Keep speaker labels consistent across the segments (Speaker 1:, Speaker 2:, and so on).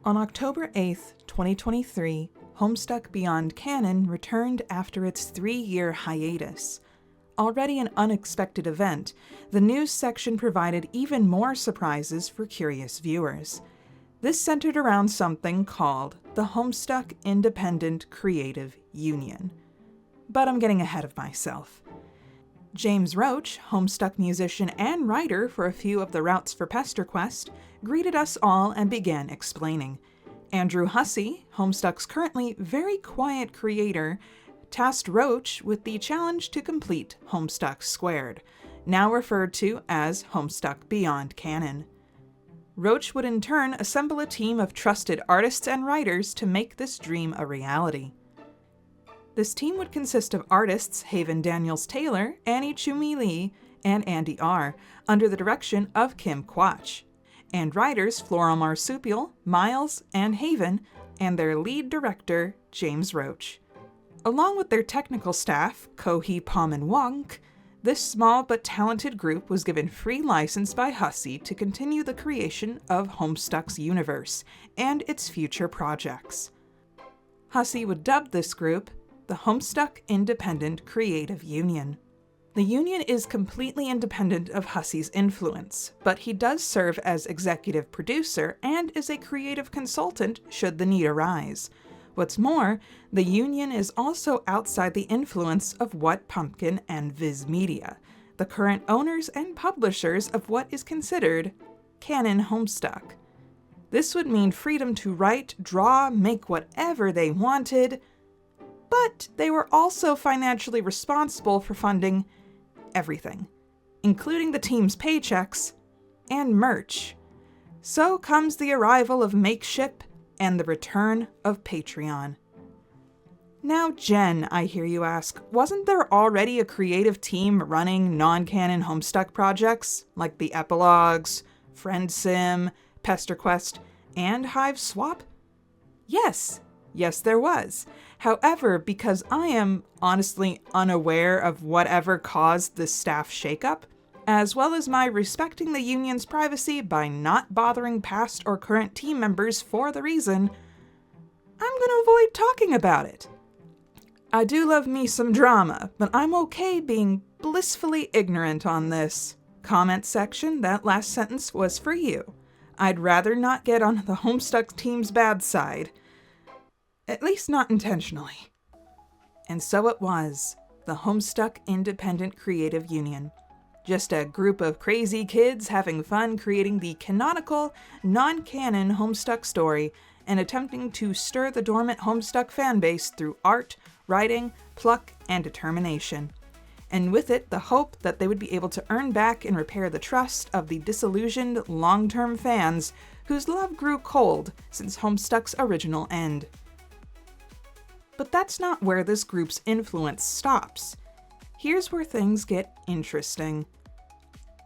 Speaker 1: On October 8th, 2023, Homestuck Beyond Canon returned after its 3-year hiatus. Already an unexpected event, the news section provided even more surprises for curious viewers. This centered around something called the Homestuck Independent Creative Union. But I'm getting ahead of myself. James Roach, Homestuck musician and writer for a few of the routes for PesterQuest, greeted us all and began explaining. Andrew Hussey, Homestuck's currently very quiet creator, tasked Roach with the challenge to complete Homestuck Squared, now referred to as Homestuck Beyond Canon. Roach would in turn assemble a team of trusted artists and writers to make this dream a reality. This team would consist of artists Haven Daniels-Taylor, Annie Chumi Lee, and Andy R., under the direction of Kim Quach, and writers Floral Marsupial, Miles, and Haven, and their lead director, James Roach. Along with their technical staff, Kohi Pom and Wonk, this small but talented group was given free license by Hussey to continue the creation of Homestuck's universe and its future projects. Hussey would dub this group the Homestuck Independent Creative Union. The union is completely independent of Hussey's influence, but he does serve as executive producer and is a creative consultant should the need arise. What's more, the union is also outside the influence of What Pumpkin and Viz Media, the current owners and publishers of what is considered canon Homestuck. This would mean freedom to write, draw, make whatever they wanted, but they were also financially responsible for funding everything, including the team's paychecks and merch. So comes the arrival of Makeship and the return of Patreon. Now, Jen, I hear you ask, wasn't there already a creative team running non-canon Homestuck projects like the Epilogues, Friend Sim, PesterQuest, and Hive Swap? Yes, there was. However, because I am honestly unaware of whatever caused this staff shakeup, as well as my respecting the union's privacy by not bothering past or current team members for the reason, I'm gonna avoid talking about it. I do love me some drama, but I'm okay being blissfully ignorant on this. Comment section, that last sentence was for you. I'd rather not get on the Homestuck team's bad side. At least not intentionally. And so it was, the Homestuck Independent Creative Union. Just a group of crazy kids having fun creating the canonical, non-canon Homestuck story and attempting to stir the dormant Homestuck fanbase through art, writing, pluck, and determination. And with it, the hope that they would be able to earn back and repair the trust of the disillusioned, long-term fans whose love grew cold since Homestuck's original end. But that's not where this group's influence stops. Here's where things get interesting.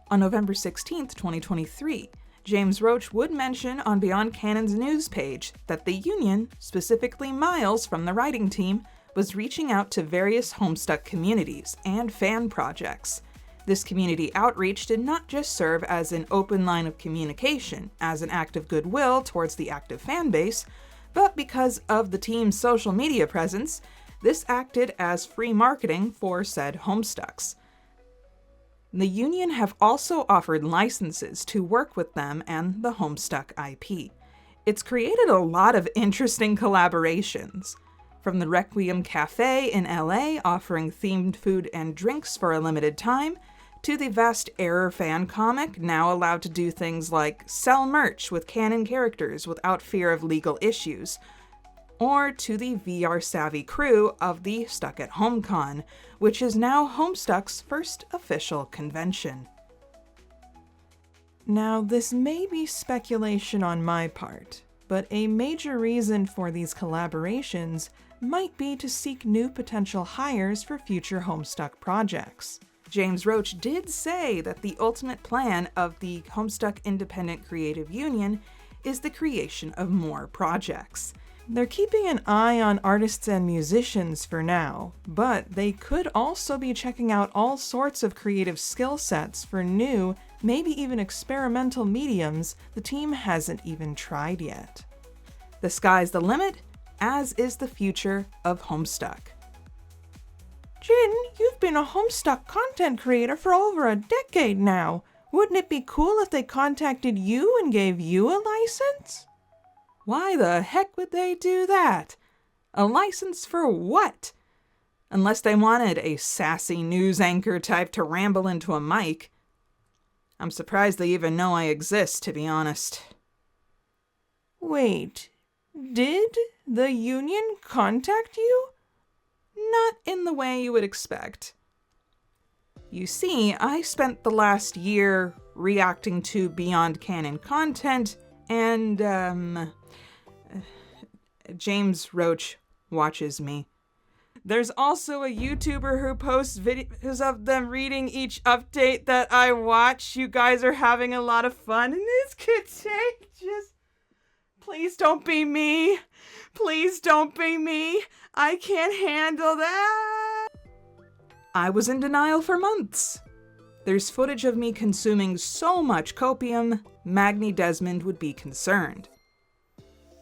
Speaker 1: On November 16th, 2023, James Roach would mention on Beyond Canon's news page that the union, specifically Miles from the writing team, was reaching out to various Homestuck communities and fan projects. This community outreach did not just serve as an open line of communication, as an act of goodwill towards the active fanbase, but because of the team's social media presence, this acted as free marketing for said Homestucks. The union have also offered licenses to work with them and the Homestuck IP. It's created a lot of interesting collaborations, from the Requiem Cafe in LA offering themed food and drinks for a limited time, to the Vast Error fan comic, now allowed to do things like sell merch with canon characters without fear of legal issues, or to the VR-savvy crew of the Stuck at Home Con, which is now Homestuck's first official convention. Now, this may be speculation on my part, but a major reason for these collaborations might be to seek new potential hires for future Homestuck projects. James Roach did say that the ultimate plan of the Homestuck Independent Creative Union is the creation of more projects. They're keeping an eye on artists and musicians for now, but they could also be checking out all sorts of creative skill sets for new, maybe even experimental mediums the team hasn't even tried yet. The sky's the limit, as is the future of Homestuck.
Speaker 2: Jin, you've been a Homestuck content creator for over a decade now. Wouldn't it be cool if they contacted you and gave you a license?
Speaker 1: Why the heck would they do that? A license for what? Unless they wanted a sassy news anchor type to ramble into a mic. I'm surprised they even know I exist, to be honest.
Speaker 2: Wait, did the union contact you?
Speaker 1: Not in the way you would expect. You see, I spent the last year reacting to Beyond Canon content, and, James Roach watches me. There's also a YouTuber who posts videos of them reading each update that I watch. You guys are having a lot of fun, and it's contagious. Please don't be me. Please don't be me. I can't handle that. I was in denial for months. There's footage of me consuming so much copium, Magni Desmond would be concerned.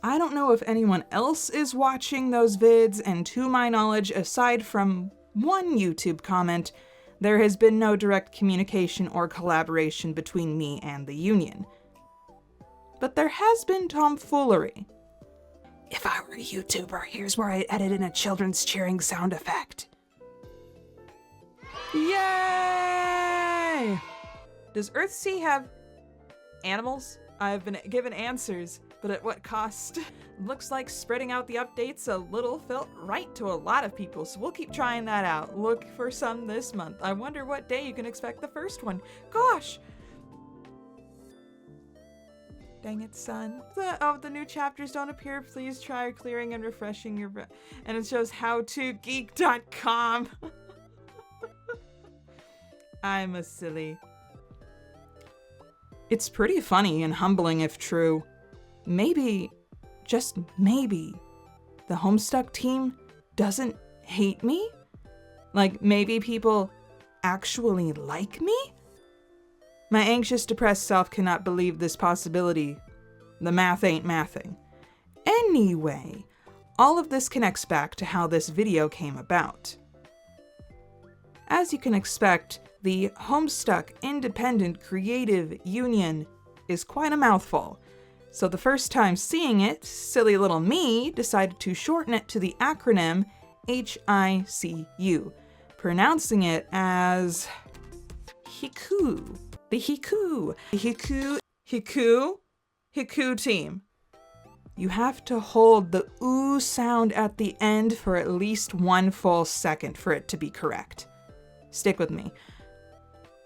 Speaker 1: I don't know if anyone else is watching those vids, and to my knowledge, aside from one YouTube comment, there has been no direct communication or collaboration between me and the union. But there has been tomfoolery. If I were a YouTuber, here's where I'd edit in a children's cheering sound effect. Yay! Does Earthsea have animals? I've been given answers, but at what cost? Looks like spreading out the updates a little felt right to a lot of people, so we'll keep trying that out. Look for some this month. I wonder what day you can expect the first one. Gosh! Dang it, son. The new chapters don't appear. Please try clearing and refreshing your... And it shows howtogeek.com. I'm a silly. It's pretty funny and humbling if true. Maybe, just maybe, the Homestuck team doesn't hate me? Like, maybe people actually like me? My anxious, depressed self cannot believe this possibility. The math ain't mathing. Anyway, all of this connects back to how this video came about. As you can expect, the Homestuck Independent Creative Union is quite a mouthful. So the first time seeing it, silly little me decided to shorten it to the acronym HICU, pronouncing it as HICU. The HICU team. You have to hold the ooh sound at the end for at least 1 full second for it to be correct. Stick with me.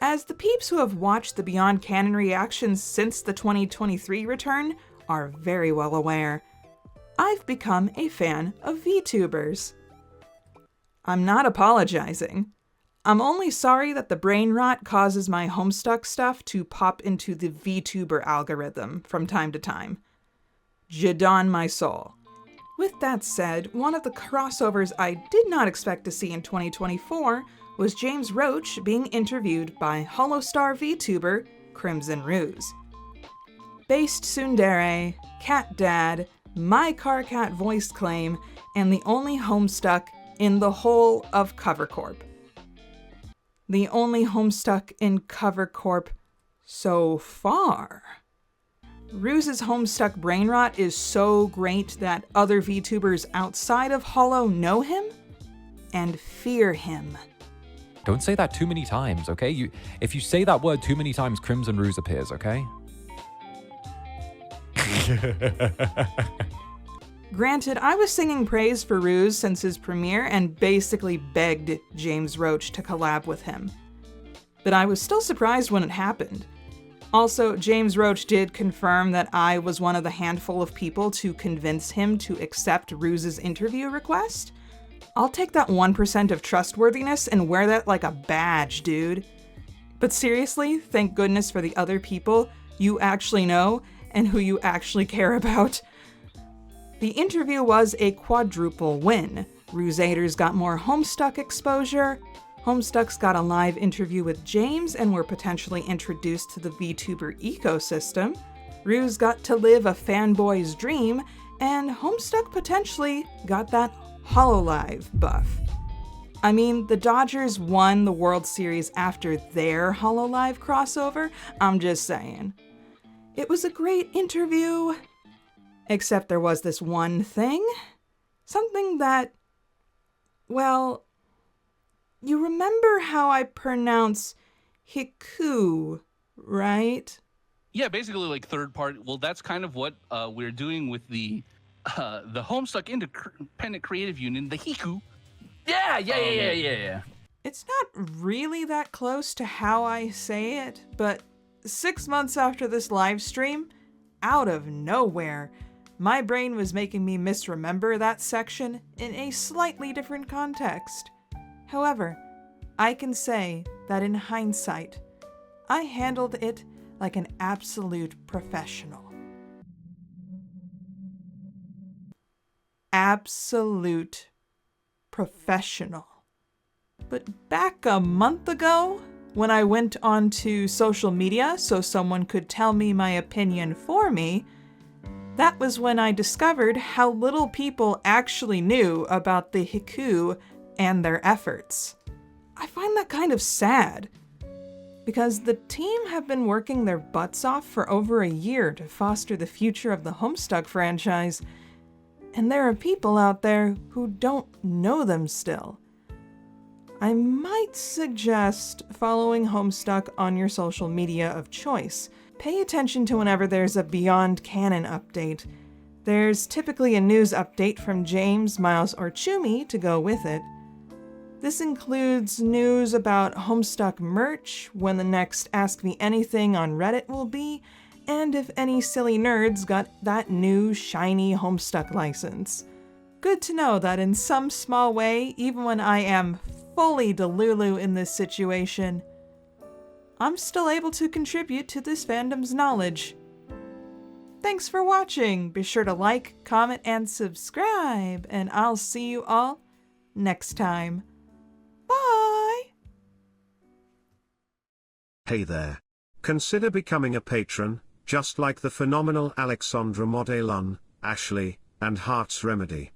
Speaker 1: As the peeps who have watched the Beyond Canon reactions since the 2023 return are very well aware, I've become a fan of VTubers. I'm not apologizing. I'm only sorry that the brain rot causes my Homestuck stuff to pop into the VTuber algorithm from time to time. Jadon my soul. With that said, one of the crossovers I did not expect to see in 2024 was James Roach being interviewed by Holostar VTuber Crimson Ruse. Based tsundere, cat dad, my car cat voice claim, and the only Homestuck in the whole of Cover Corp. The only Homestuck in Cover Corp so far. Ruse's Homestuck brain rot is so great that other VTubers outside of Holo know him and fear him.
Speaker 3: Don't say that too many times, okay? If you say that word too many times, Crimson Ruse appears, okay?
Speaker 1: Granted, I was singing praise for Ruse since his premiere and basically begged James Roach to collab with him. But I was still surprised when it happened. Also, James Roach did confirm that I was one of the handful of people to convince him to accept Ruse's interview request. I'll take that 1% of trustworthiness and wear that like a badge, dude. But seriously, thank goodness for the other people you actually know and who you actually care about. The interview was a quadruple win. Rusaders got more Homestuck exposure, Homestucks got a live interview with James and were potentially introduced to the VTuber ecosystem, Ruse got to live a fanboy's dream, and Homestuck potentially got that HoloLive buff. I mean, the Dodgers won the World Series after their HoloLive crossover, I'm just saying. It was a great interview, except there was this one thing. Something that, well, you remember how I pronounce HICU, right?
Speaker 4: Yeah, basically like third party. Well, that's kind of what we're doing with the Homestuck Independent Creative Union, the HICU.
Speaker 5: Yeah.
Speaker 1: It's not really that close to how I say it, but 6 months after this live stream, out of nowhere, my brain was making me misremember that section in a slightly different context. However, I can say that in hindsight, I handled it like an absolute professional. Absolute professional. But back a month ago, when I went onto social media so someone could tell me my opinion for me, that was when I discovered how little people actually knew about the HICU and their efforts. I find that kind of sad, because the team have been working their butts off for over a year to foster the future of the Homestuck franchise, and there are people out there who don't know them still. I might suggest following Homestuck on your social media of choice. Pay attention to whenever there's a Beyond Canon update. There's typically a news update from James, Miles, or Chumi to go with it. This includes news about Homestuck merch, when the next Ask Me Anything on Reddit will be, and if any silly nerds got that new shiny Homestuck license. Good to know that in some small way, even when I am fully delulu in this situation, I'm still able to contribute to this fandom's knowledge. Thanks for watching! Be sure to like, comment, and subscribe, and I'll see you all next time. Bye!
Speaker 6: Hey there. Consider becoming a patron, just like the phenomenal Alexandra Modelon, Ashley, and Heart's Remedy.